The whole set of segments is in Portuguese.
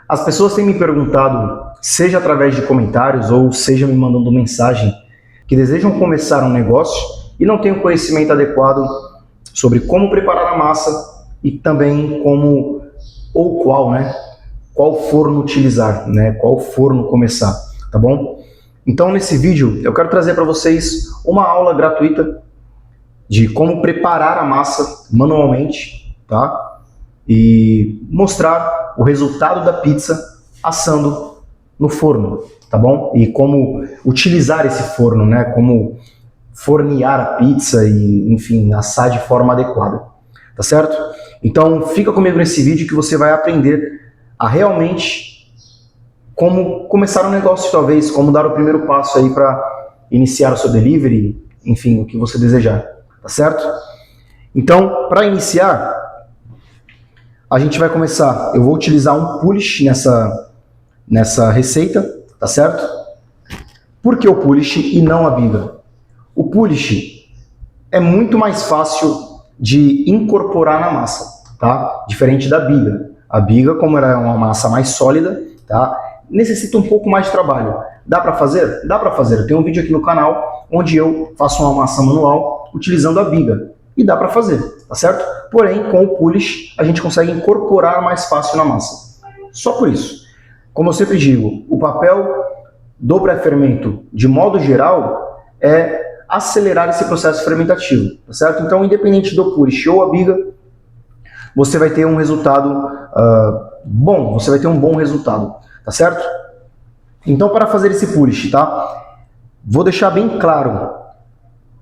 As pessoas têm me perguntado, seja através de comentários ou seja me mandando mensagem, que desejam começar um negócio e não têm o conhecimento adequado sobre como preparar a massa e também como ou qual forno utilizar, qual forno começar, tá bom? Então nesse vídeo eu quero trazer para vocês uma aula gratuita de como preparar a massa manualmente, tá? E mostrar o resultado da pizza assando no forno, tá bom? E como utilizar esse forno, como fornear a pizza e, enfim, assar de forma adequada, tá certo? Então fica comigo nesse vídeo que você vai aprender a realmente como começar um negócio, talvez, como dar o primeiro passo aí para iniciar o seu delivery, enfim, o que você desejar, tá certo? Então, para iniciar, a gente vai começar, eu vou utilizar um pulish nessa receita, tá certo? Por que o pulish e não a biga? O pulish é muito mais fácil de incorporar na massa, tá? Diferente da biga. A biga, como ela é uma massa mais sólida, tá? Necessita um pouco mais de trabalho. Dá para fazer? Dá para fazer. Eu tenho um vídeo aqui no canal onde eu faço uma massa manual utilizando a biga. E dá para fazer, tá certo? Porém, com o pulish, a gente consegue incorporar mais fácil na massa. Só por isso. Como eu sempre digo, o papel do pré-fermento, de modo geral, é acelerar esse processo fermentativo, tá certo? Então, independente do pulish ou a biga, você vai ter um resultado bom, você vai ter um bom resultado, tá certo? Então, para fazer esse pulish, tá? Vou deixar bem claro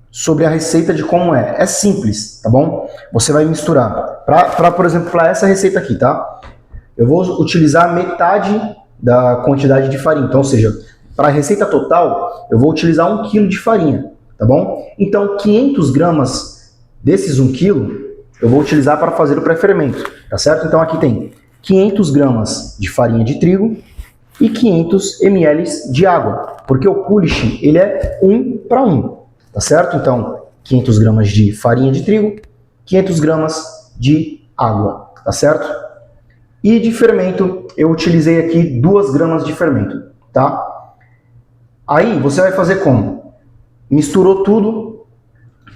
sobre a receita de como é. É simples, tá bom? Você vai misturar. Por exemplo, para essa receita aqui, tá? Eu vou utilizar metade da quantidade de farinha. Então, ou seja, para a receita total, eu vou utilizar 1 kg de farinha, tá bom? Então, 500 gramas desses 1 kg, eu vou utilizar para fazer o pré-fermento, tá certo? Então, aqui tem 500 gramas de farinha de trigo e 500 ml de água, porque o pulish, ele é 1 para 1. Tá certo? Então, 500 gramas de farinha de trigo, 500 gramas de água, tá certo? E de fermento, eu utilizei aqui 2 gramas de fermento, tá? Aí, você vai fazer como? Misturou tudo,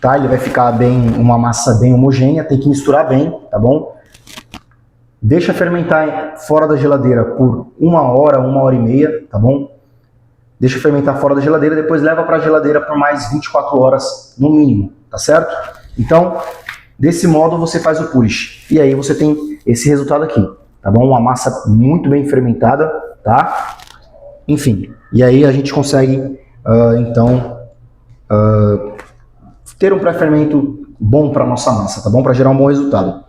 tá? Ele vai ficar uma massa bem homogênea, tem que misturar bem, tá bom? Deixa fermentar fora da geladeira por 1 hora, 1 hora e meia, tá bom? Deixa fermentar fora da geladeira, depois leva para a geladeira por mais 24 horas no mínimo, tá certo? Então, desse modo você faz o pulish. E aí você tem esse resultado aqui, tá bom? Uma massa muito bem fermentada, tá? Enfim, e aí a gente consegue, ter um pré-fermento bom para nossa massa, tá bom? Para gerar um bom resultado.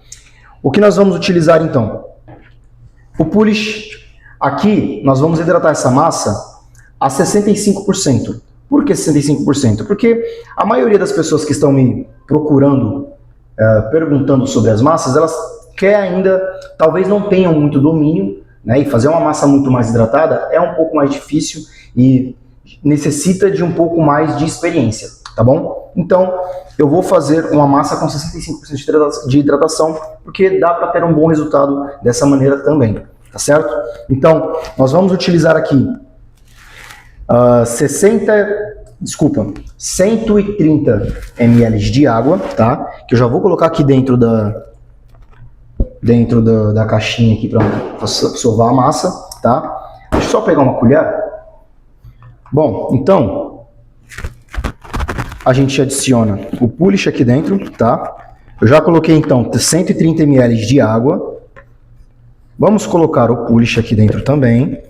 O que nós vamos utilizar então? O pulish. Aqui nós vamos hidratar essa massa a 65%. Por que 65%? Porque a maioria das pessoas que estão me procurando, perguntando sobre as massas, elas querem ainda, talvez não tenham muito domínio, e fazer uma massa muito mais hidratada é um pouco mais difícil e necessita de um pouco mais de experiência, tá bom? Então, eu vou fazer uma massa com 65% de hidratação, porque dá para ter um bom resultado dessa maneira também, tá certo? Então, nós vamos utilizar aqui 130 ml de água, tá? Que eu já vou colocar aqui dentro da caixinha aqui para sovar a massa, tá? Deixa eu só pegar uma colher. Bom, então a gente adiciona o pulish aqui dentro, tá? Eu já coloquei então 130 ml de água. Vamos colocar o pulish aqui dentro também.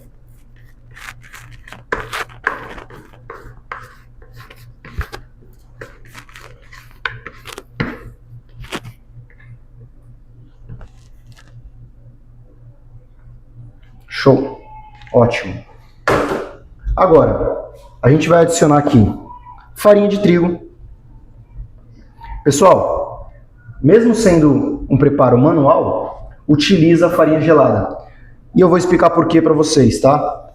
Show! Ótimo! Agora, a gente vai adicionar aqui farinha de trigo. Pessoal, mesmo sendo um preparo manual, utiliza a farinha gelada. E eu vou explicar por quê para vocês, tá?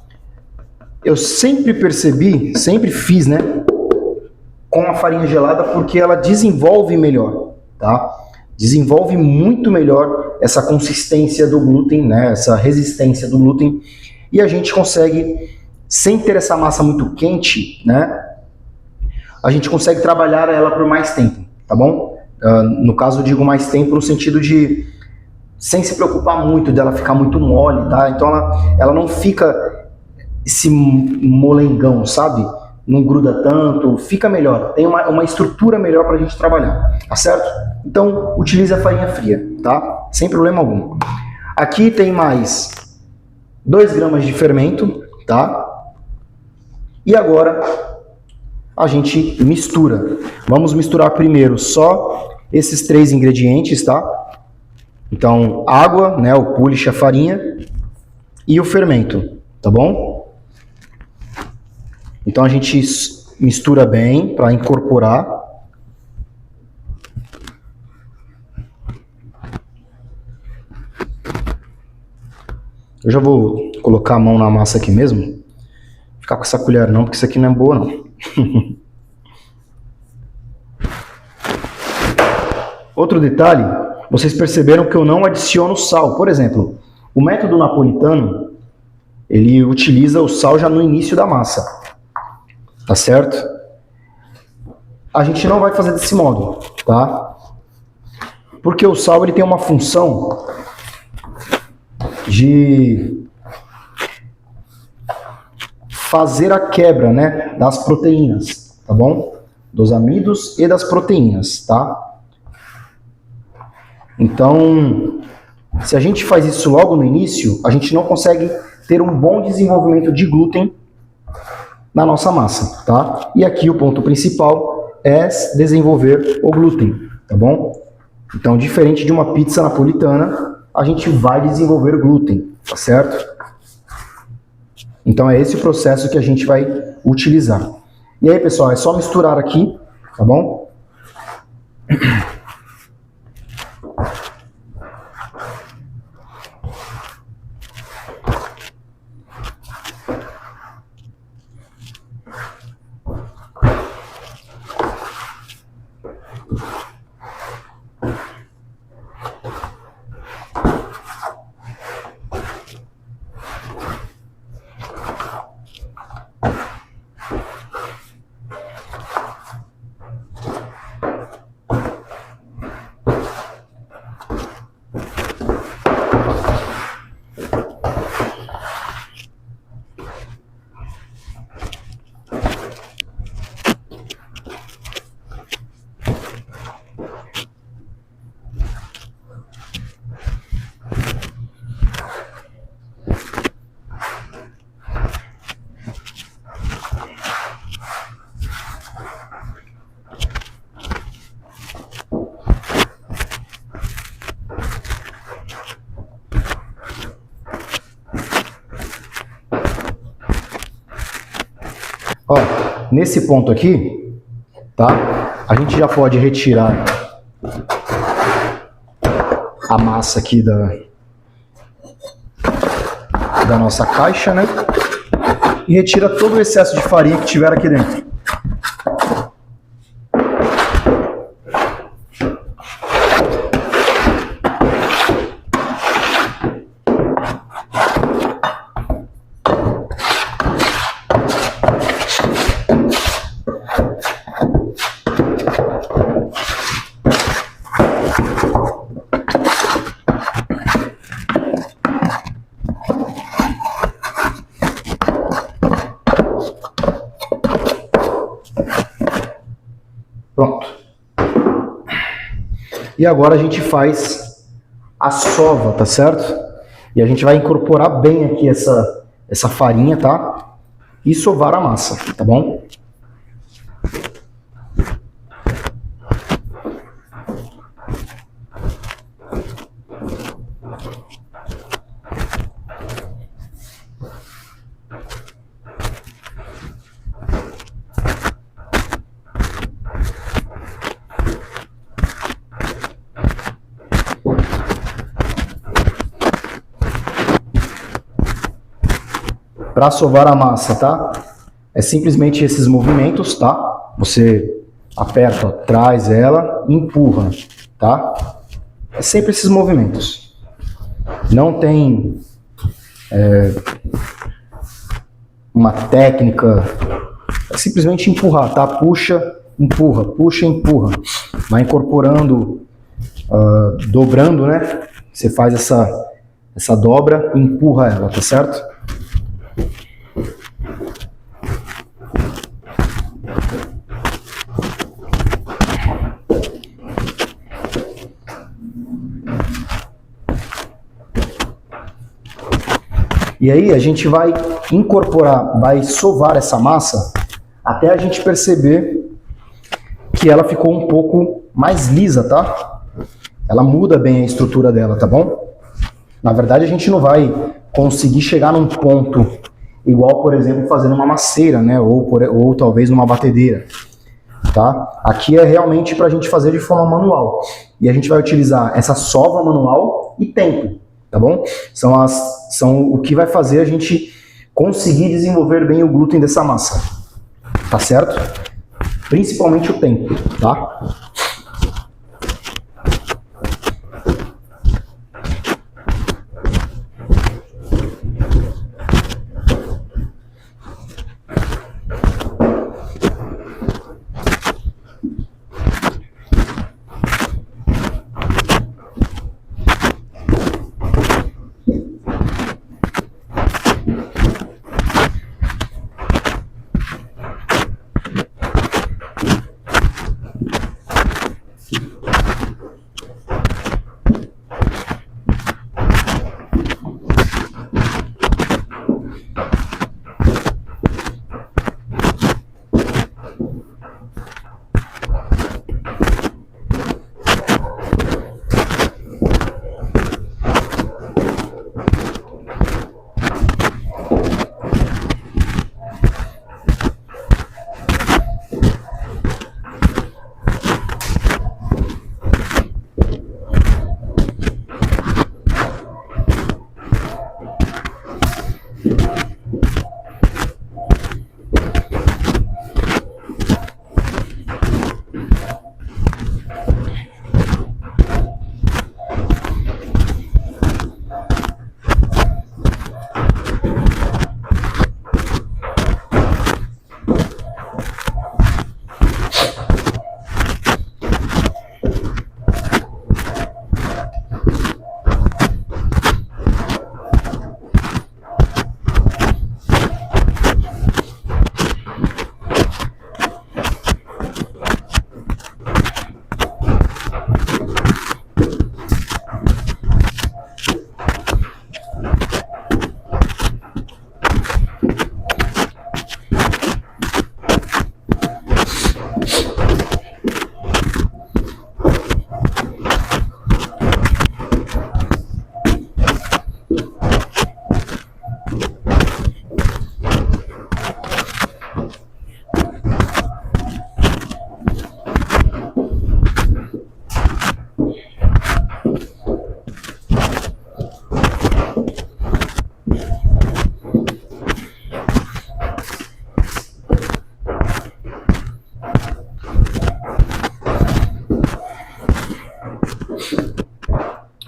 Eu sempre percebi, sempre fiz, com a farinha gelada porque ela desenvolve melhor, tá? desenvolve muito melhor essa consistência do glúten, né, essa resistência do glúten, e a gente consegue, sem ter essa massa muito quente, né, a gente consegue trabalhar ela por mais tempo, tá bom? No caso eu digo mais tempo no sentido de sem se preocupar muito dela ficar muito mole, tá? Então ela não fica esse molengão, sabe? Não gruda tanto, fica melhor, tem uma estrutura melhor para a gente trabalhar, tá certo? Então utilize a farinha fria, tá? Sem problema algum. Aqui tem mais 2 gramas de fermento, tá? E agora a gente mistura. Vamos misturar primeiro só esses 3 ingredientes, tá? Então, água, né, o polish, a farinha e o fermento, tá bom? Então a gente mistura bem para incorporar. Eu já vou colocar a mão na massa aqui mesmo. Ficar com essa colher não, porque isso aqui não é boa não. Outro detalhe, vocês perceberam que eu não adiciono sal. Por exemplo, o método napolitano, ele utiliza o sal já no início da massa, tá certo? A gente não vai fazer desse modo, tá? Porque o sal ele tem uma função de fazer a quebra, né, das proteínas, tá bom? Dos amidos e das proteínas, tá? Então, se a gente faz isso logo no início, a gente não consegue ter um bom desenvolvimento de glúten na nossa massa, tá? E aqui o ponto principal é desenvolver o glúten, tá bom? Então, diferente de uma pizza napolitana, a gente vai desenvolver o glúten, tá certo? Então é esse o processo que a gente vai utilizar. E aí, pessoal, é só misturar aqui, tá bom? Ó, nesse ponto aqui, tá? A gente já pode retirar a massa aqui da nossa caixa, né? E retira todo o excesso de farinha que tiver aqui dentro. Pronto. E agora a gente faz a sova, tá certo? E a gente vai incorporar bem aqui essa farinha, tá? E sovar a massa, tá bom? Para sovar a massa, tá? É simplesmente esses movimentos, tá? Você aperta, ó, traz ela e empurra, tá? É sempre esses movimentos. Não tem uma técnica, é simplesmente empurrar, tá? Puxa, empurra, puxa, empurra. Vai incorporando, dobrando, né? Você faz essa dobra e empurra ela, tá certo? E aí a gente vai incorporar, vai sovar essa massa até a gente perceber que ela ficou um pouco mais lisa, tá? Ela muda bem a estrutura dela, tá bom? Na verdade a gente não vai conseguir chegar num ponto igual, por exemplo, fazendo uma masseira, né? Ou talvez numa batedeira, tá? Aqui é realmente para a gente fazer de forma manual. E a gente vai utilizar essa sova manual e tempo, tá bom? São o que vai fazer a gente conseguir desenvolver bem o glúten dessa massa, tá certo? Principalmente o tempo, tá?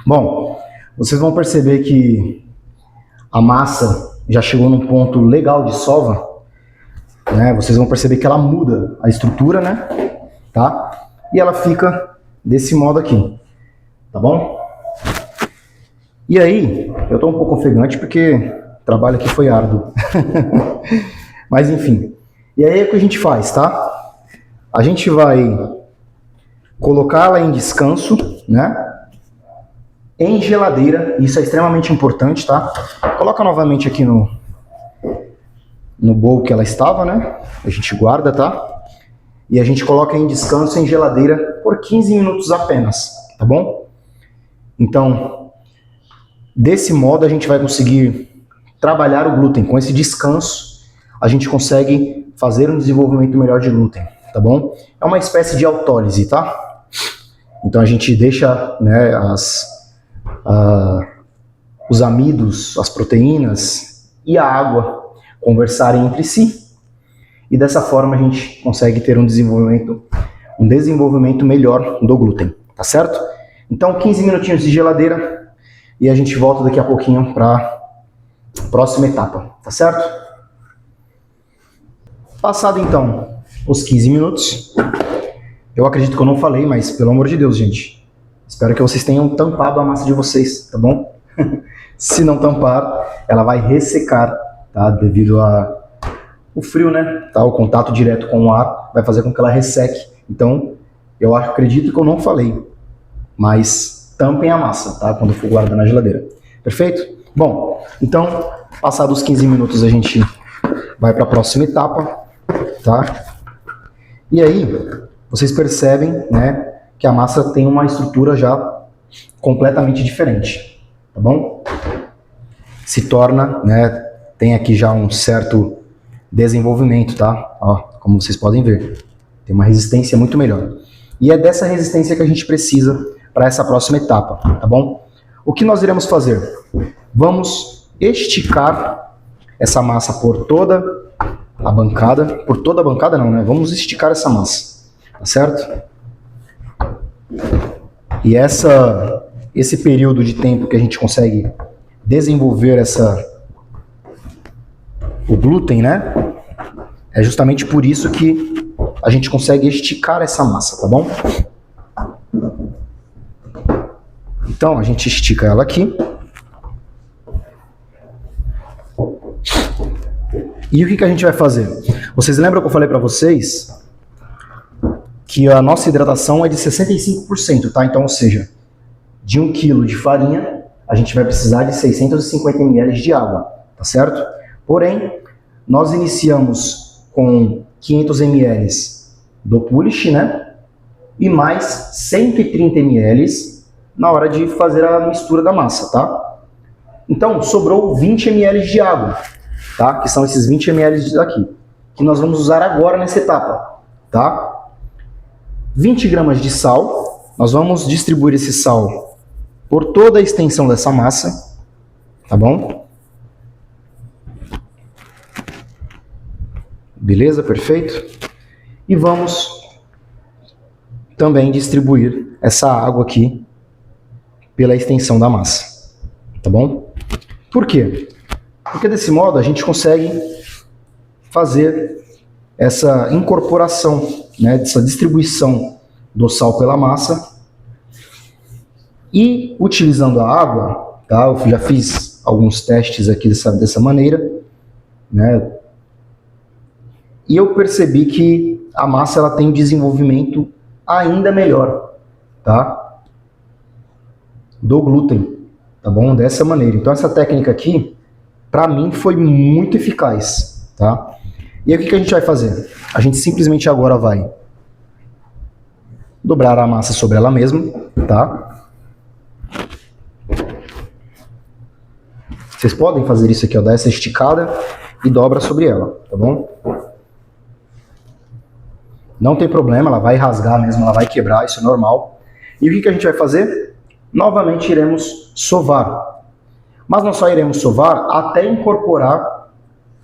Bom, vocês vão perceber que a massa já chegou num ponto legal de sova, né? Vocês vão perceber que ela muda a estrutura, né? Tá? E ela fica desse modo aqui, tá bom? E aí, eu tô um pouco ofegante porque o trabalho aqui foi árduo. Mas enfim, e aí é o que a gente faz, tá? A gente vai colocá-la em descanso, né? Em geladeira, isso é extremamente importante, tá? Coloca novamente aqui no bowl que ela estava, né? A gente guarda, tá? E a gente coloca em descanso em geladeira por 15 minutos apenas, tá bom? Então, desse modo a gente vai conseguir trabalhar o glúten. Com esse descanso, a gente consegue fazer um desenvolvimento melhor de glúten, tá bom? É uma espécie de autólise, tá? Então a gente deixa, né, os amidos, as proteínas e a água conversarem entre si, e dessa forma a gente consegue ter um desenvolvimento melhor do glúten, tá certo? Então, 15 minutinhos de geladeira e a gente volta daqui a pouquinho para a próxima etapa, tá certo? Passado então os 15 minutos, eu acredito que eu não falei, mas pelo amor de Deus, gente, espero que vocês tenham tampado a massa de vocês, tá bom? Se não tampar, ela vai ressecar, tá? Devido ao frio, né? Tá? O contato direto com o ar vai fazer com que ela resseque. Então, eu acredito que eu não falei, mas tampem a massa, tá? Quando for guardar na geladeira. Perfeito? Bom, então, passados os 15 minutos, a gente vai para a próxima etapa, tá? E aí, vocês percebem, né, que a massa tem uma estrutura já completamente diferente, tá bom? Se torna, né, tem aqui já um certo desenvolvimento, tá? Ó, como vocês podem ver, tem uma resistência muito melhor. E é dessa resistência que a gente precisa para essa próxima etapa, tá bom? O que nós iremos fazer? Vamos esticar essa massa por toda a bancada. Por toda a bancada não, né? Vamos esticar essa massa, tá certo? E esse período de tempo que a gente consegue desenvolver o glúten, né? É justamente por isso que a gente consegue esticar essa massa, tá bom? Então, a gente estica ela aqui. E o que a gente vai fazer? Vocês lembram que eu falei para vocês que a nossa hidratação é de 65%, tá? Então, ou seja, de 1 kg de farinha, a gente vai precisar de 650 ml de água, tá certo? Porém, nós iniciamos com 500 ml do Polish, né? E mais 130 ml na hora de fazer a mistura da massa, tá? Então, sobrou 20 ml de água, tá? Que são esses 20 ml daqui, que nós vamos usar agora nessa etapa, tá? 20 gramas de sal, nós vamos distribuir esse sal por toda a extensão dessa massa, tá bom? Beleza? Perfeito? E vamos também distribuir essa água aqui pela extensão da massa, tá bom? Por quê? Porque desse modo a gente consegue fazer essa incorporação, né, dessa distribuição do sal pela massa e utilizando a água, tá? Eu já fiz alguns testes aqui dessa maneira, né? E eu percebi que a massa ela tem um desenvolvimento ainda melhor, tá? Do glúten, tá bom? Dessa maneira. Então essa técnica aqui, para mim, foi muito eficaz, tá? E aí o que a gente vai fazer? A gente simplesmente agora vai dobrar a massa sobre ela mesma, tá? Vocês podem fazer isso aqui, ó, dar essa esticada e dobra sobre ela, tá bom? Não tem problema, ela vai rasgar mesmo, ela vai quebrar, isso é normal. E o que a gente vai fazer? Novamente iremos sovar. Mas não só iremos sovar até incorporar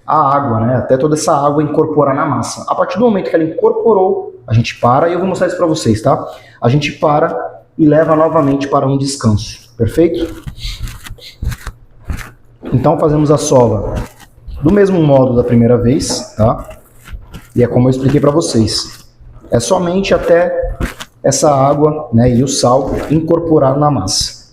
a água, né? Até toda essa água incorporar na massa. A partir do momento que ela incorporou, a gente para, e eu vou mostrar isso para vocês, tá? A gente para e leva novamente para um descanso, perfeito? Então fazemos a sova do mesmo modo da primeira vez, tá? E é como eu expliquei para vocês. É somente até essa água, né, e o sal incorporar na massa.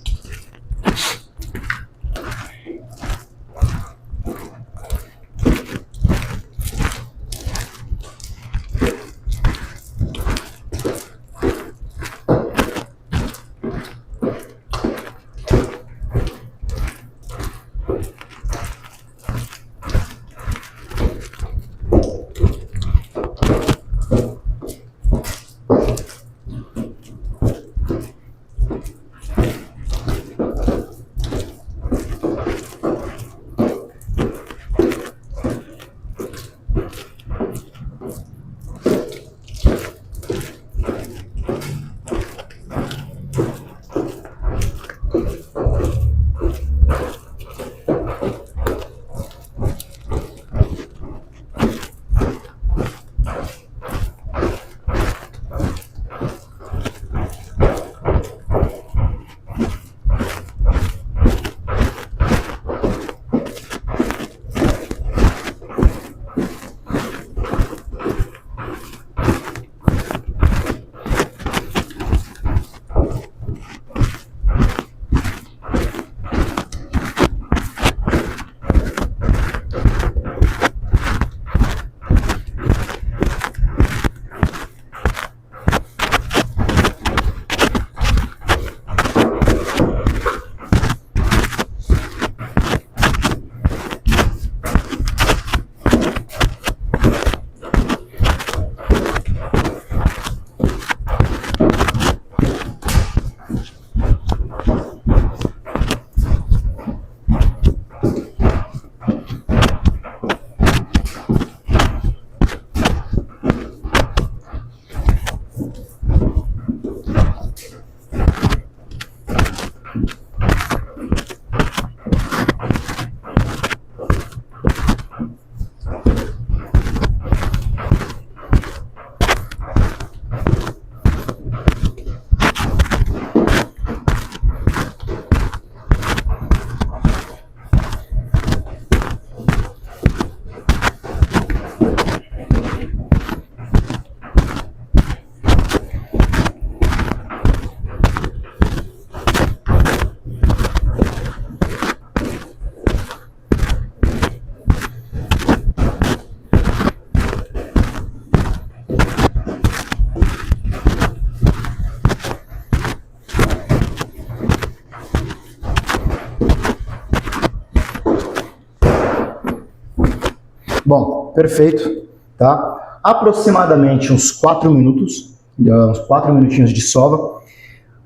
Bom, perfeito, tá? Aproximadamente uns 4 minutos, uns 4 minutinhos de sova,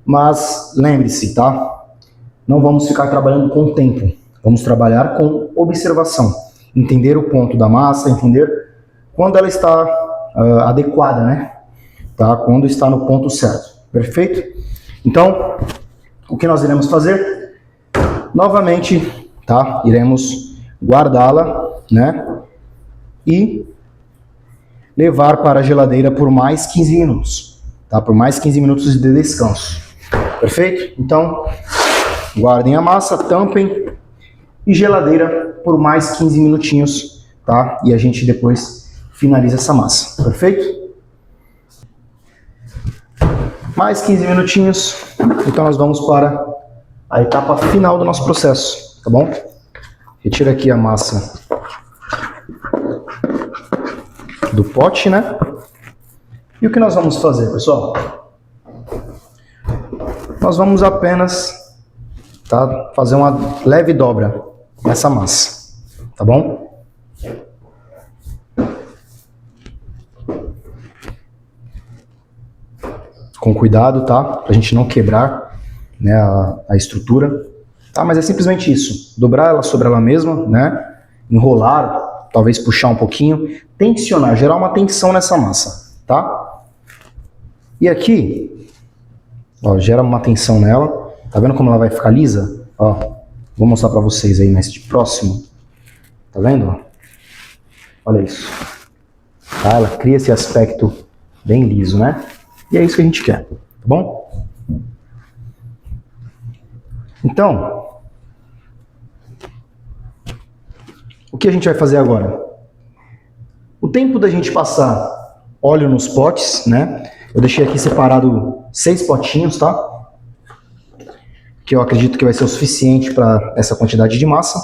mas lembre-se, tá? Não vamos ficar trabalhando com o tempo, vamos trabalhar com observação, entender o ponto da massa, entender quando ela está adequada, né? Tá? Quando está no ponto certo, perfeito? Então, o que nós iremos fazer? Novamente, tá? Iremos guardá-la, né? E levar para a geladeira por mais 15 minutos, tá? Por mais 15 minutos de descanso, perfeito? Então, guardem a massa, tampem e geladeira por mais 15 minutinhos, tá? E a gente depois finaliza essa massa, perfeito? Mais 15 minutinhos, então nós vamos para a etapa final do nosso processo, tá bom? Retira aqui a massa do pote, né? E o que nós vamos fazer, pessoal? Nós vamos apenas, tá, fazer uma leve dobra nessa massa, tá bom? Com cuidado, tá? Pra gente não quebrar, né, a estrutura, tá? Mas é simplesmente isso, dobrar ela sobre ela mesma, né? Enrolar, talvez puxar um pouquinho, tensionar, gerar uma tensão nessa massa, tá? E aqui, ó, gera uma tensão nela, tá vendo como ela vai ficar lisa? Ó, vou mostrar pra vocês aí mais de próximo, tá vendo? Olha isso, tá? Ela cria esse aspecto bem liso, né? E é isso que a gente quer, tá bom? Então, o que a gente vai fazer agora? O tempo da gente passar óleo nos potes, né? Eu deixei aqui separado 6 potinhos, tá? Que eu acredito que vai ser o suficiente para essa quantidade de massa.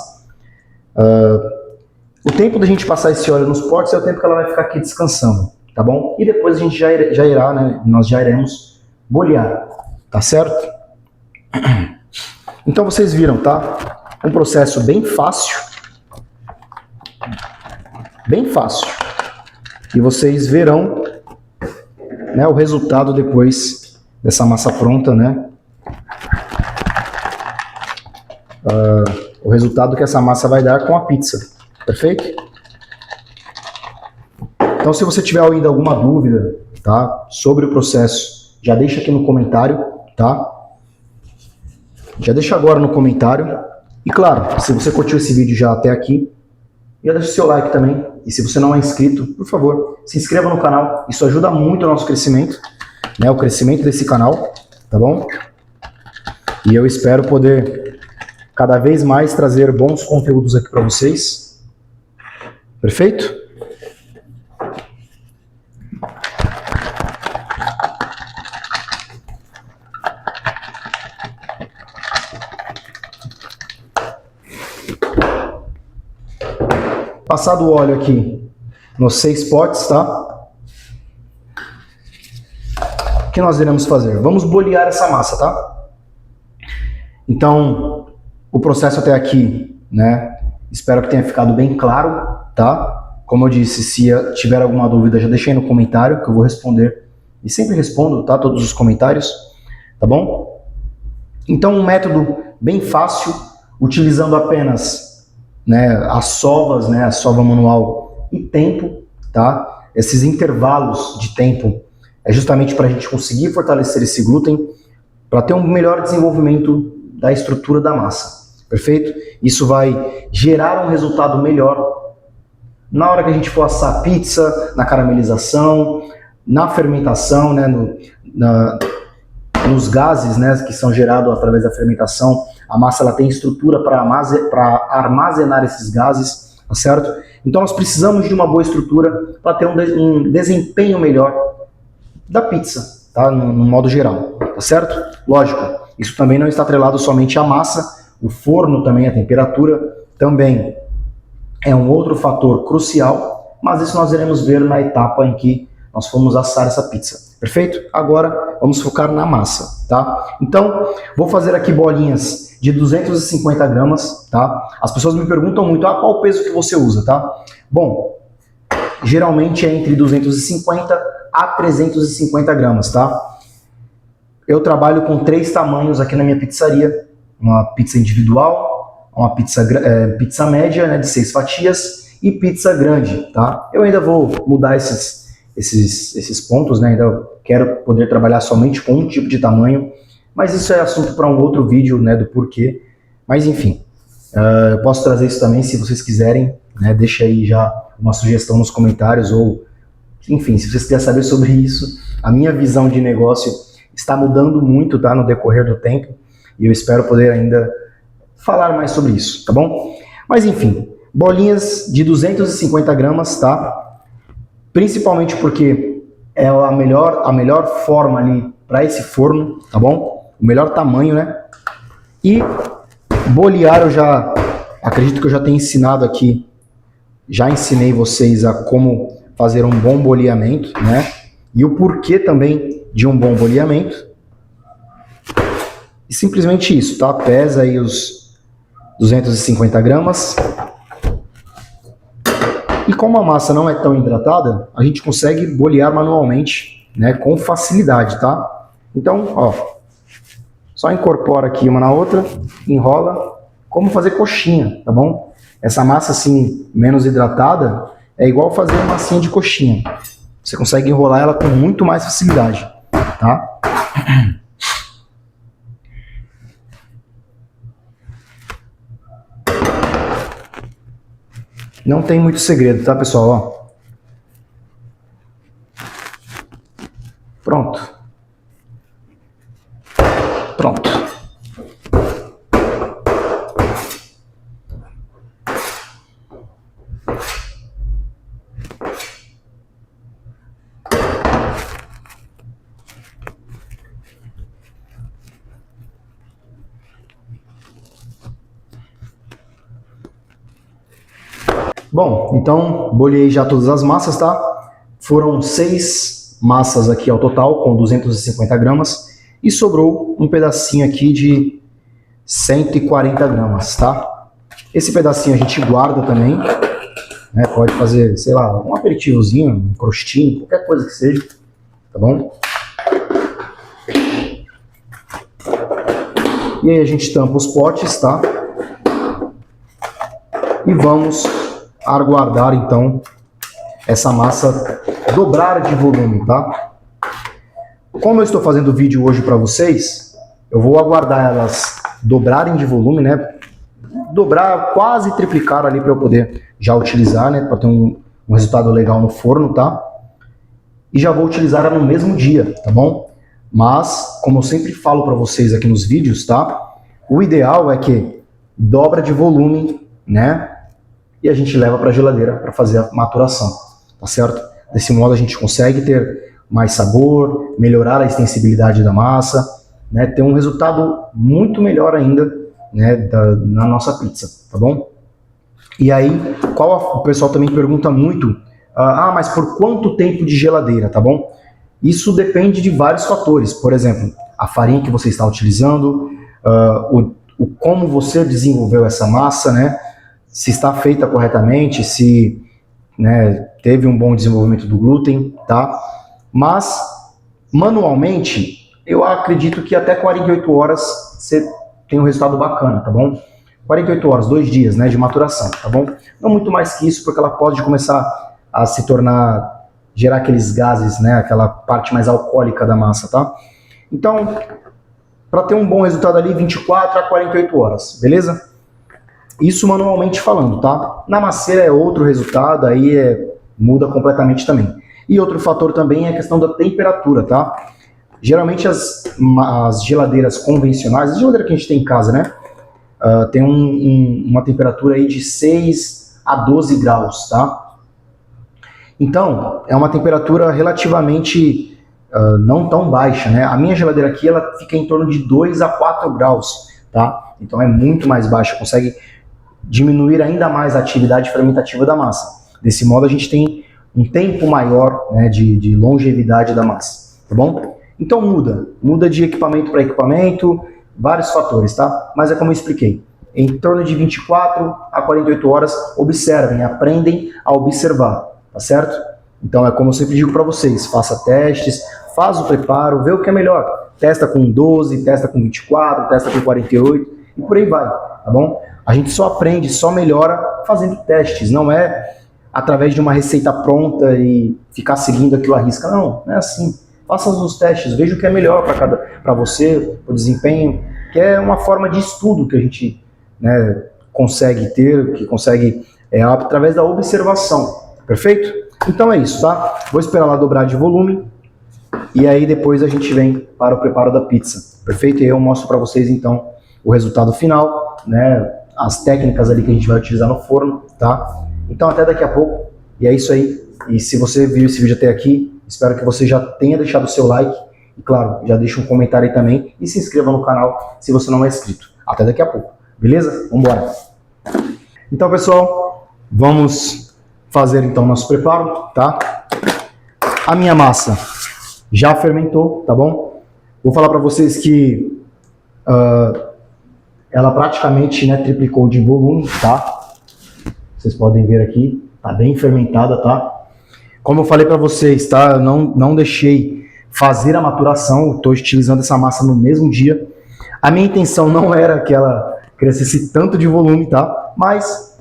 O tempo da gente passar esse óleo nos potes é o tempo que ela vai ficar aqui descansando, tá bom? E depois a gente já irá, né? Nós já iremos bolear, tá certo? Então vocês viram, tá? Um processo bem fácil. Bem fácil. E vocês verão, né, o resultado depois dessa massa pronta, né? O resultado que essa massa vai dar com a pizza. Perfeito? Então, se você tiver ainda alguma dúvida, tá, sobre o processo, já deixa aqui no comentário, tá? Já deixa agora no comentário. E claro, se você curtiu esse vídeo já até aqui, já deixa o seu like também. E se você não é inscrito, por favor, se inscreva no canal. Isso ajuda muito o nosso crescimento, né, o crescimento desse canal, tá bom? E eu espero poder cada vez mais trazer bons conteúdos aqui para vocês. Perfeito? Passado o óleo aqui nos 6 potes, tá? O que nós iremos fazer? Vamos bolear essa massa, tá? Então, o processo até aqui, né? Espero que tenha ficado bem claro, tá? Como eu disse, se tiver alguma dúvida, já deixei no comentário, que eu vou responder. E sempre respondo, tá? Todos os comentários, tá bom? Então, um método bem fácil, utilizando apenas, né, as sovas, né, a sova manual e tempo, tá? Esses intervalos de tempo é justamente para a gente conseguir fortalecer esse glúten, para ter um melhor desenvolvimento da estrutura da massa, perfeito? Isso vai gerar um resultado melhor na hora que a gente for assar a pizza, na caramelização, na fermentação, né, nos gases, né, que são gerados através da fermentação. A massa ela tem estrutura para armazenar esses gases, tá certo? Então nós precisamos de uma boa estrutura para ter um desempenho melhor da pizza, tá? No modo geral, tá certo? Lógico, isso também não está atrelado somente à massa, o forno também, a temperatura também é um outro fator crucial, mas isso nós iremos ver na etapa em que nós formos assar essa pizza. Perfeito? Agora vamos focar na massa, tá? Então, vou fazer aqui bolinhas de 250 gramas, tá? As pessoas me perguntam muito, qual o peso que você usa, tá? Bom, geralmente é entre 250 a 350 gramas, tá? Eu trabalho com 3 tamanhos aqui na minha pizzaria. Uma pizza individual, uma pizza média, né, de 6 fatias e pizza grande, tá? Eu ainda vou mudar esses pontos, né? Ainda quero poder trabalhar somente com um tipo de tamanho, mas isso é assunto para um outro vídeo, né, do porquê. Mas enfim, eu posso trazer isso também se vocês quiserem, né? Deixa aí já uma sugestão nos comentários ou, enfim, se vocês quiserem saber sobre isso. A minha visão de negócio está mudando muito, tá, no decorrer do tempo, e eu espero poder ainda falar mais sobre isso, tá bom? Mas enfim, bolinhas de 250 gramas, tá? Principalmente porque é a melhor forma ali para esse forno, tá bom? O melhor tamanho, né? E bolear eu já acredito que eu já tenho ensinado aqui, já ensinei vocês a como fazer um bom boleamento, né? E o porquê também de um bom boleamento. E simplesmente isso, tá? Pesa aí os 250 gramas. E como a massa não é tão hidratada, a gente consegue bolear manualmente, né? Com facilidade, tá? Então, ó, só incorpora aqui uma na outra, enrola, como fazer coxinha, tá bom? Essa massa assim, menos hidratada, é igual fazer uma massinha de coxinha. Você consegue enrolar ela com muito mais facilidade, tá? Não tem muito segredo, tá, pessoal? Ó. Pronto. Pronto. Bom, então boleei já todas as massas, tá? Foram 6 massas aqui ao total, com 250 gramas. E sobrou um pedacinho aqui de 140 gramas, tá? Esse pedacinho a gente guarda também, né? Pode fazer, sei lá, um aperitivozinho, um crostinho, qualquer coisa que seja, tá bom? E aí a gente tampa os potes, tá? E vamos aguardar então essa massa dobrar de volume, tá? Como eu estou fazendo o vídeo hoje para vocês, eu vou aguardar elas dobrarem de volume, né? Dobrar, quase triplicar ali para eu poder já utilizar, né? Para ter um resultado legal no forno, tá? E já vou utilizar ela no mesmo dia, tá bom? Mas, como eu sempre falo para vocês aqui nos vídeos, tá? O ideal é que dobra de volume, né? E a gente leva para a geladeira para fazer a maturação, tá certo? Desse modo a gente consegue ter mais sabor, melhorar a extensibilidade da massa, né? Ter um resultado muito melhor ainda, né? Na nossa pizza, tá bom? E aí, o pessoal também pergunta muito, mas por quanto tempo de geladeira, tá bom? Isso depende de vários fatores, por exemplo, a farinha que você está utilizando, como você desenvolveu essa massa, né? Se está feita corretamente, se, né, teve um bom desenvolvimento do glúten, tá? Mas, manualmente, eu acredito que até 48 horas você tem um resultado bacana, tá bom? 48 horas, 2 dias, né, de maturação, tá bom? Não muito mais que isso, porque ela pode começar a se tornar, gerar aqueles gases, né, aquela parte mais alcoólica da massa, tá? Então, para ter um bom resultado ali, 24 a 48 horas, beleza? Isso manualmente falando, tá? Na maceira é outro resultado, aí muda completamente também. E outro fator também é a questão da temperatura, tá? Geralmente as geladeiras convencionais, a geladeira que a gente tem em casa, né? Tem uma temperatura aí de 6 a 12 graus, tá? Então, é uma temperatura relativamente não tão baixa, né? A minha geladeira aqui, ela fica em torno de 2 a 4 graus, tá? Então é muito mais baixa, consegue diminuir ainda mais a atividade fermentativa da massa. Desse modo a gente tem um tempo maior, né, de longevidade da massa, tá bom? Então muda de equipamento para equipamento, vários fatores, tá? Mas é como eu expliquei, em torno de 24 a 48 horas, observem, aprendem a observar, tá certo? Então é como eu sempre digo para vocês, faça testes, faz o preparo, vê o que é melhor. Testa com 12, testa com 24, testa com 48 e por aí vai, tá bom? A gente só aprende, só melhora fazendo testes, não é através de uma receita pronta e ficar seguindo aquilo à risca, não é assim. Faça os testes, veja o que é melhor para você, para o desempenho, que é uma forma de estudo que a gente, né, consegue ter, que consegue através da observação, perfeito? Então é isso, tá? Vou esperar ela dobrar de volume e aí depois a gente vem para o preparo da pizza, perfeito? E eu mostro para vocês então o resultado final, né? As técnicas ali que a gente vai utilizar no forno, tá? Então até daqui a pouco, e é isso aí. E se você viu esse vídeo até aqui, espero que você já tenha deixado o seu like e claro, já deixa um comentário aí também e se inscreva no canal se você não é inscrito. Até daqui a pouco, beleza? Vamos embora! Então pessoal, vamos fazer então nosso preparo, tá? A minha massa já fermentou, tá bom? Vou falar para vocês que ela praticamente, né, triplicou de volume, tá? Vocês podem ver aqui, tá bem fermentada, tá? Como eu falei para vocês, tá? Eu não deixei fazer a maturação, estou utilizando essa massa no mesmo dia. A minha intenção não era que ela crescesse tanto de volume, tá? Mas,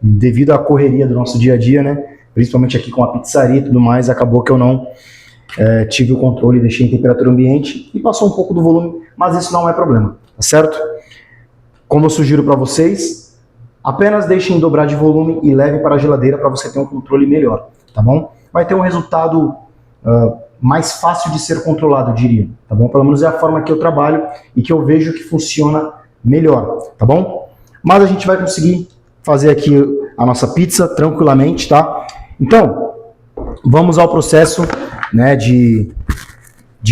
devido à correria do nosso dia a dia, né? Principalmente aqui com a pizzaria e tudo mais, acabou que eu não tive o controle, deixei em temperatura ambiente e passou um pouco do volume, mas isso não é problema, tá certo? Como eu sugiro para vocês, apenas deixem dobrar de volume e levem para a geladeira para você ter um controle melhor, tá bom? Vai ter um resultado mais fácil de ser controlado, eu diria, tá bom? Pelo menos é a forma que eu trabalho e que eu vejo que funciona melhor, tá bom? Mas a gente vai conseguir fazer aqui a nossa pizza tranquilamente, tá? Então, vamos ao processo, né, de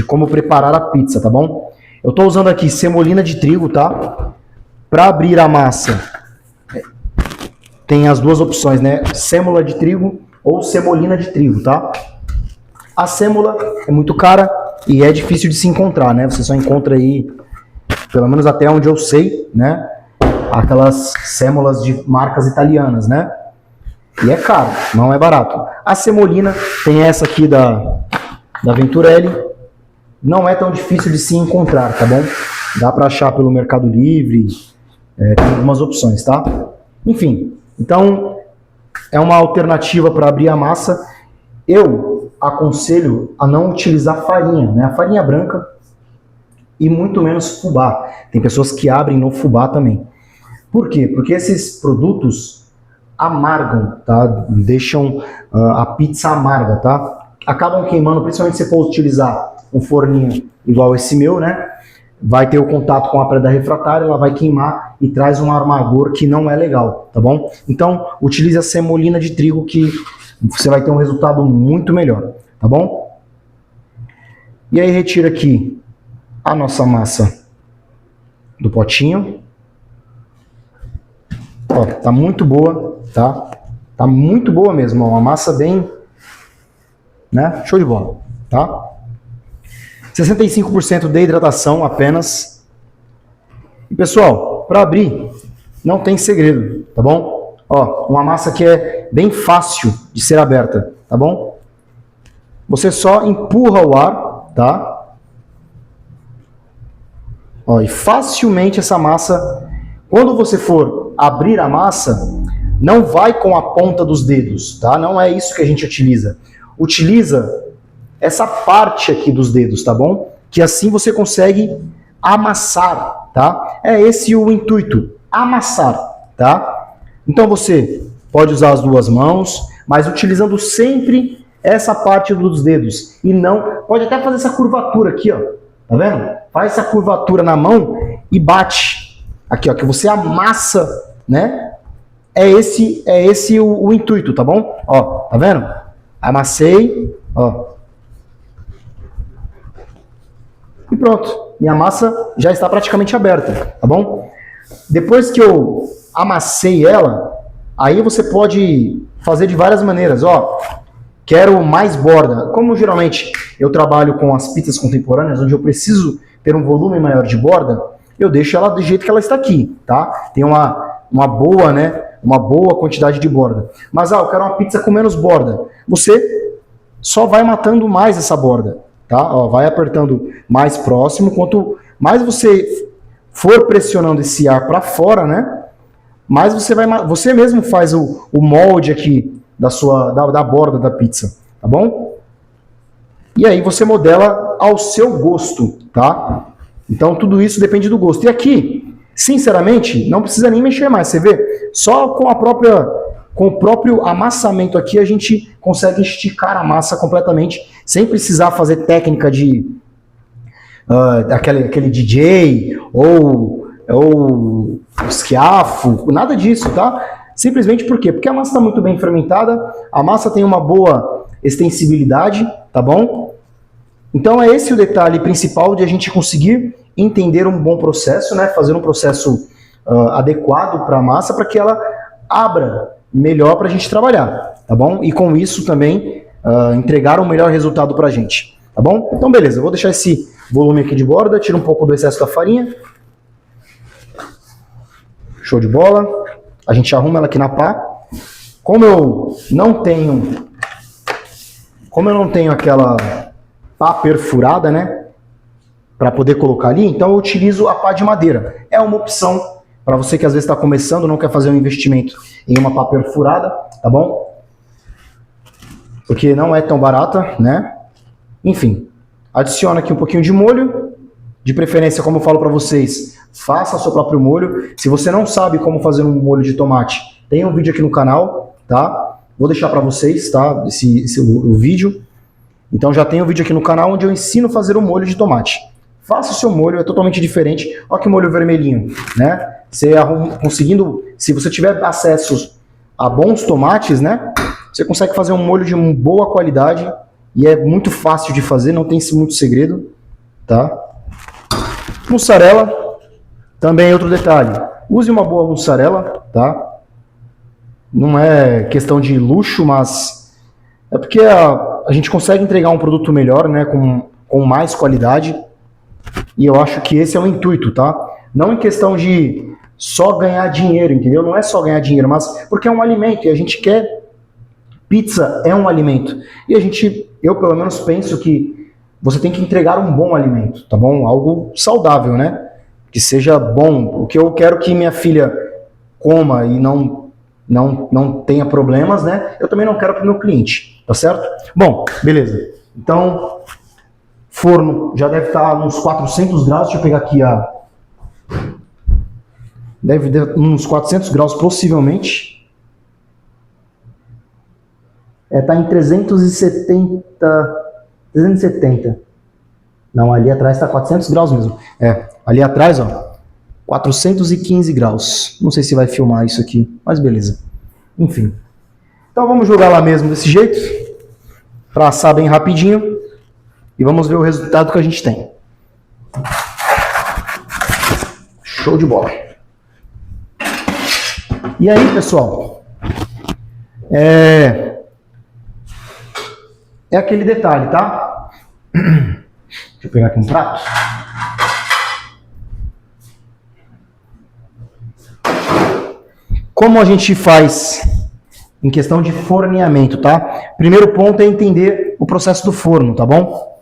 como preparar a pizza, tá bom? Eu estou usando aqui semolina de trigo, tá? Para abrir a massa, tem as duas opções, né? Sêmola de trigo ou semolina de trigo, tá? A sêmola é muito cara e é difícil de se encontrar, né? Você só encontra aí, pelo menos até onde eu sei, né? Aquelas sêmolas de marcas italianas, né? E é caro, não é barato. A semolina tem essa aqui da Venturelli, não é tão difícil de se encontrar, tá bom? Dá para achar pelo Mercado Livre, tem algumas opções, tá? Enfim, então é uma alternativa para abrir a massa. Eu aconselho a não utilizar farinha, né? A farinha branca e muito menos fubá. Tem pessoas que abrem no fubá também. Por quê? Porque esses produtos amargam, tá? Deixam a pizza amarga, tá? Acabam queimando, principalmente se for utilizar um forninho igual esse meu, né? Vai ter o contato com a pedra refratária, ela vai queimar e traz um amargor que não é legal, tá bom? Então, utilize a semolina de trigo que você vai ter um resultado muito melhor, tá bom? E aí retira aqui a nossa massa do potinho. Ó, tá muito boa, tá? Tá muito boa mesmo, ó, uma massa bem, né? Show de bola, tá? 65% de hidratação apenas. E pessoal, para abrir, não tem segredo, tá bom? Ó, uma massa que é bem fácil de ser aberta, tá bom? Você só empurra o ar, tá? Ó, e facilmente essa massa, quando você for abrir a massa, não vai com a ponta dos dedos, tá? Não é isso que a gente utiliza. Utiliza essa parte aqui dos dedos, tá bom? Que assim você consegue amassar, tá? É esse o intuito, amassar, tá? Então você pode usar as duas mãos, mas utilizando sempre essa parte dos dedos. E não, pode até fazer essa curvatura aqui, ó. Tá vendo? Faz essa curvatura na mão e bate. Aqui, ó, que você amassa, né? É esse o intuito, tá bom? Ó, tá vendo? Amassei, ó. E pronto, minha massa já está praticamente aberta, tá bom? Depois que eu amassei ela, aí você pode fazer de várias maneiras, ó. Quero mais borda. Como geralmente eu trabalho com as pizzas contemporâneas, onde eu preciso ter um volume maior de borda, eu deixo ela do jeito que ela está aqui, tá? Tem uma boa, né? Uma boa quantidade de borda. Mas, eu quero uma pizza com menos borda. Você só vai matando mais essa borda, tá? Ó, vai apertando mais próximo. Quanto mais você for pressionando esse ar para fora, né? Mais você mesmo faz o molde aqui da borda da pizza, tá bom? E aí você modela ao seu gosto, tá? Então tudo isso depende do gosto. E aqui, sinceramente, não precisa nem mexer mais, você vê? Só com o próprio amassamento aqui a gente consegue esticar a massa completamente, sem precisar fazer técnica de aquele DJ ou esquiafo, nada disso, tá? Simplesmente por quê? Porque a massa está muito bem fermentada, a massa tem uma boa extensibilidade, tá bom? Então é esse o detalhe principal de a gente conseguir entender um bom processo, né? Fazer um processo adequado para a massa, para que ela abra melhor para a gente trabalhar, tá bom? E com isso também entregar um melhor resultado para a gente, tá bom? Então beleza, eu vou deixar esse volume aqui de borda, tira um pouco do excesso da farinha. Show de bola. A gente arruma ela aqui na pá. Como eu não tenho aquela pá perfurada, né, para poder colocar ali, então eu utilizo a pá de madeira. É uma opção para você que às vezes está começando, não quer fazer um investimento em uma pá perfurada, tá bom? Porque não é tão barata, né? Enfim, adiciona aqui um pouquinho de molho. De preferência, como eu falo para vocês, faça o seu próprio molho. Se você não sabe como fazer um molho de tomate, tem um vídeo aqui no canal, tá? Vou deixar para vocês, tá? O vídeo. Então já tem um vídeo aqui no canal onde eu ensino a fazer o molho de tomate. Faça o seu molho, é totalmente diferente. Olha que molho vermelhinho, né? Você conseguindo, se você tiver acesso a bons tomates, né? Você consegue fazer um molho de boa qualidade e é muito fácil de fazer, não tem muito segredo, tá? Mussarela, também é outro detalhe. Use uma boa mussarela, tá? Não é questão de luxo, mas é porque a gente consegue entregar um produto melhor, né? Com mais qualidade. E eu acho que esse é o intuito, tá? Não em questão de só ganhar dinheiro, entendeu? Não é só ganhar dinheiro, mas porque é um alimento e a gente quer... Pizza é um alimento. E eu pelo menos penso que você tem que entregar um bom alimento, tá bom? Algo saudável, né? Que seja bom. O que eu quero que minha filha coma e não tenha problemas, né? Eu também não quero para o meu cliente, tá certo? Bom, beleza. Então, forno já deve estar uns 400 graus. Deixa eu pegar aqui deve ter uns 400 graus possivelmente. Tá em 370. Não, ali atrás está 400 graus mesmo. Ali atrás, ó, 415 graus. Não sei se vai filmar isso aqui, mas beleza. Enfim. Então vamos jogar lá mesmo desse jeito, para assar bem rapidinho. E vamos ver o resultado que a gente tem. Show de bola. E aí, pessoal? É aquele detalhe, tá? Deixa eu pegar aqui um prato. Como a gente faz em questão de forneamento, tá? Primeiro ponto é entender o processo do forno, tá bom?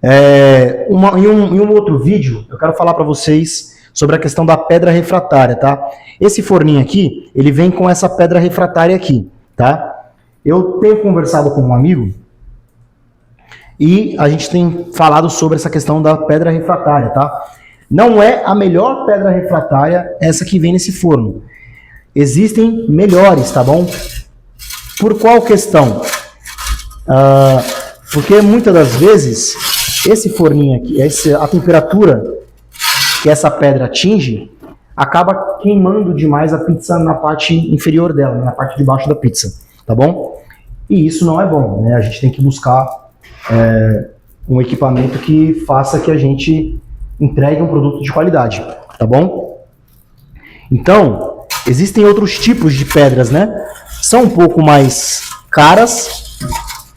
Em um outro vídeo, eu quero falar para vocês sobre a questão da pedra refratária, tá? Esse forninho aqui, ele vem com essa pedra refratária aqui, tá? Eu tenho conversado com um amigo e a gente tem falado sobre essa questão da pedra refratária, tá? Não é a melhor pedra refratária essa que vem nesse forno. Existem melhores, tá bom? Por qual questão? Porque muitas das vezes esse forninho aqui, a temperatura que essa pedra atinge, acaba queimando demais a pizza na parte inferior dela, na parte de baixo da pizza, tá bom? E isso não é bom, né? A gente tem que buscar um equipamento que faça que a gente entregue um produto de qualidade, tá bom? Então, existem outros tipos de pedras, né? São um pouco mais caras,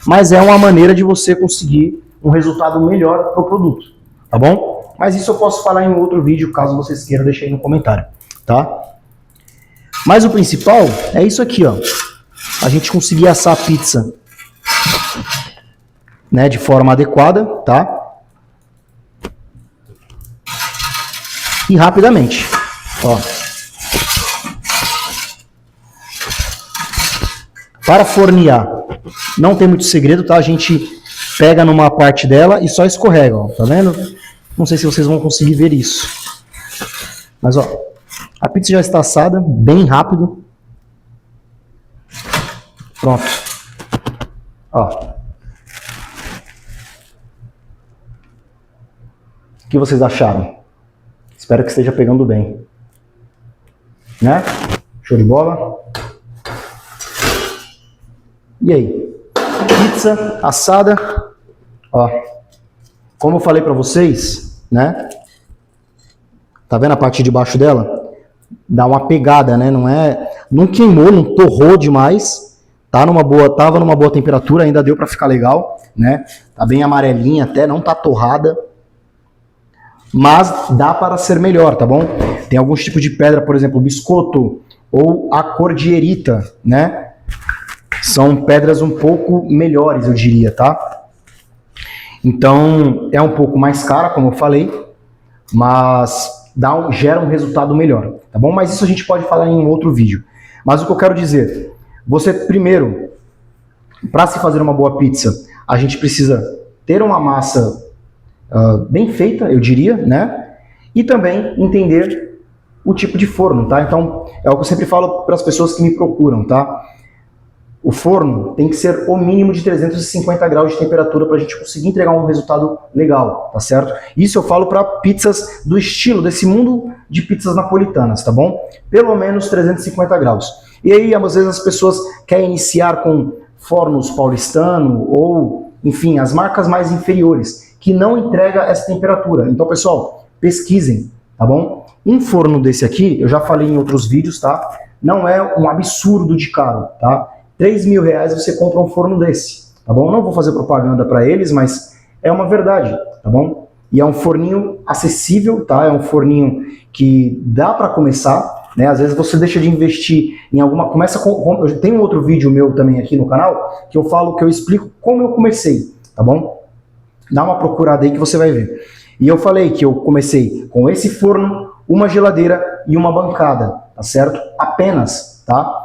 mas é uma maneira de você conseguir um resultado melhor para o produto, tá bom? Mas isso eu posso falar em outro vídeo, caso vocês queiram, deixar aí no comentário, tá? Mas o principal é isso aqui, ó. A gente conseguir assar a pizza, né, de forma adequada, tá? E rapidamente, ó. Para fornear, não tem muito segredo, tá? A gente pega numa parte dela e só escorrega, ó. Tá vendo? Não sei se vocês vão conseguir ver isso. Mas, ó, a pizza já está assada, bem rápido. Pronto. Ó. O que vocês acharam? Espero que esteja pegando bem. Né? Show de bola? E aí? Pizza assada. Ó. Como eu falei pra vocês, né? Tá vendo a parte de baixo dela? Dá uma pegada, né? Não queimou, não torrou demais. Tava numa boa temperatura, ainda deu pra ficar legal, né? Tá bem amarelinha até, não tá torrada. Mas dá para ser melhor, tá bom? Tem alguns tipos de pedra, por exemplo, o biscoto ou a cordierita, né? São pedras um pouco melhores, eu diria, tá? Então, é um pouco mais cara, como eu falei, mas gera um resultado melhor, tá bom? Mas isso a gente pode falar em um outro vídeo. Mas o que eu quero dizer, você primeiro, para se fazer uma boa pizza, a gente precisa ter uma massa bem feita, eu diria, né? E também entender o tipo de forno, tá? Então, é o que eu sempre falo para as pessoas que me procuram, tá? O forno tem que ser o mínimo de 350 graus de temperatura para a gente conseguir entregar um resultado legal, tá certo? Isso eu falo para pizzas do estilo, desse mundo de pizzas napolitanas, tá bom? Pelo menos 350 graus. E aí, às vezes, as pessoas querem iniciar com fornos paulistano ou, enfim, as marcas mais inferiores, que não entrega essa temperatura. Então, pessoal, pesquisem, tá bom? Um forno desse aqui, eu já falei em outros vídeos, tá? Não é um absurdo de caro, tá? R$3.000 você compra um forno desse, tá bom? Não vou fazer propaganda para eles, mas é uma verdade, tá bom? E é um forninho acessível, tá? É um forninho que dá para começar, né? Às vezes você deixa de investir em alguma... Tem um outro vídeo meu também aqui no canal, que eu explico como eu comecei, tá bom? Dá uma procurada aí que você vai ver. E eu falei que eu comecei com esse forno, uma geladeira e uma bancada, tá certo? Apenas, tá?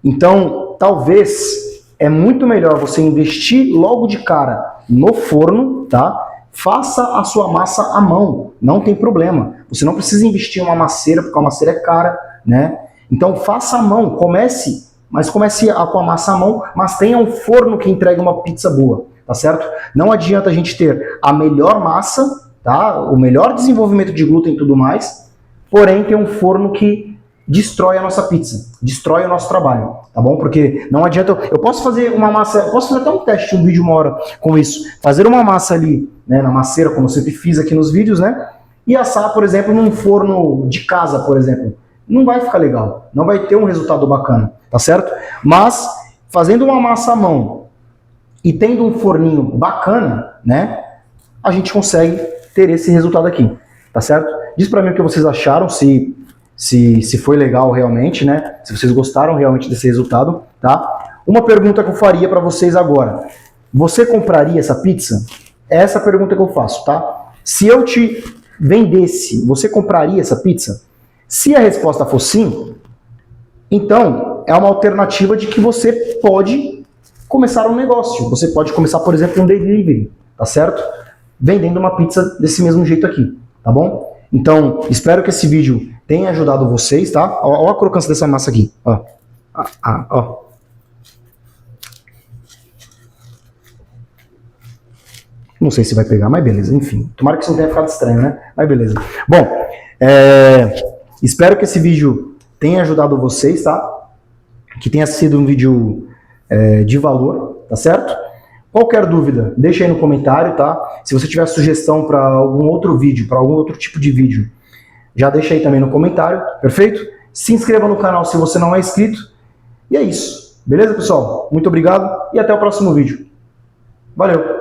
Então, talvez é muito melhor você investir logo de cara no forno, tá? Faça a sua massa à mão, não tem problema. Você não precisa investir em uma masseira, porque a masseira é cara, né? Então, faça à mão, comece com a massa à mão, mas tenha um forno que entregue uma pizza boa, tá certo? Não adianta a gente ter a melhor massa, tá? O melhor desenvolvimento de glúten e tudo mais, porém ter um forno que destrói a nossa pizza, destrói o nosso trabalho, tá bom? Porque não adianta, eu posso fazer uma massa, eu posso fazer até um teste, um vídeo uma hora com isso, fazer uma massa ali, né, na masseira, como eu sempre fiz aqui nos vídeos, né, e assar, por exemplo, num forno de casa, por exemplo, não vai ficar legal, não vai ter um resultado bacana, tá certo? Mas, fazendo uma massa à mão e tendo um forninho bacana, né, a gente consegue ter esse resultado aqui, tá certo? Diz pra mim o que vocês acharam, se foi legal realmente, né? Se vocês gostaram realmente desse resultado, tá? Uma pergunta que eu faria para vocês agora. Você compraria essa pizza? É essa pergunta que eu faço, tá? Se eu te vendesse, você compraria essa pizza? Se a resposta for sim, então é uma alternativa de que você pode começar um negócio. Você pode começar, por exemplo, um delivery, tá certo? Vendendo uma pizza desse mesmo jeito aqui, tá bom? Então, espero que esse vídeo tenha ajudado vocês, tá? Olha a crocância dessa massa aqui, ó. Ó. Não sei se vai pegar, mas beleza, enfim. Tomara que isso não tenha ficado estranho, né? Mas beleza. Bom, espero que esse vídeo tenha ajudado vocês, tá? Que tenha sido um vídeo de valor, tá certo? Qualquer dúvida, deixa aí no comentário, tá? Se você tiver sugestão para algum outro vídeo, para algum outro tipo de vídeo, já deixa aí também no comentário, perfeito? Se inscreva no canal se você não é inscrito. E é isso. Beleza, pessoal? Muito obrigado e até o próximo vídeo. Valeu!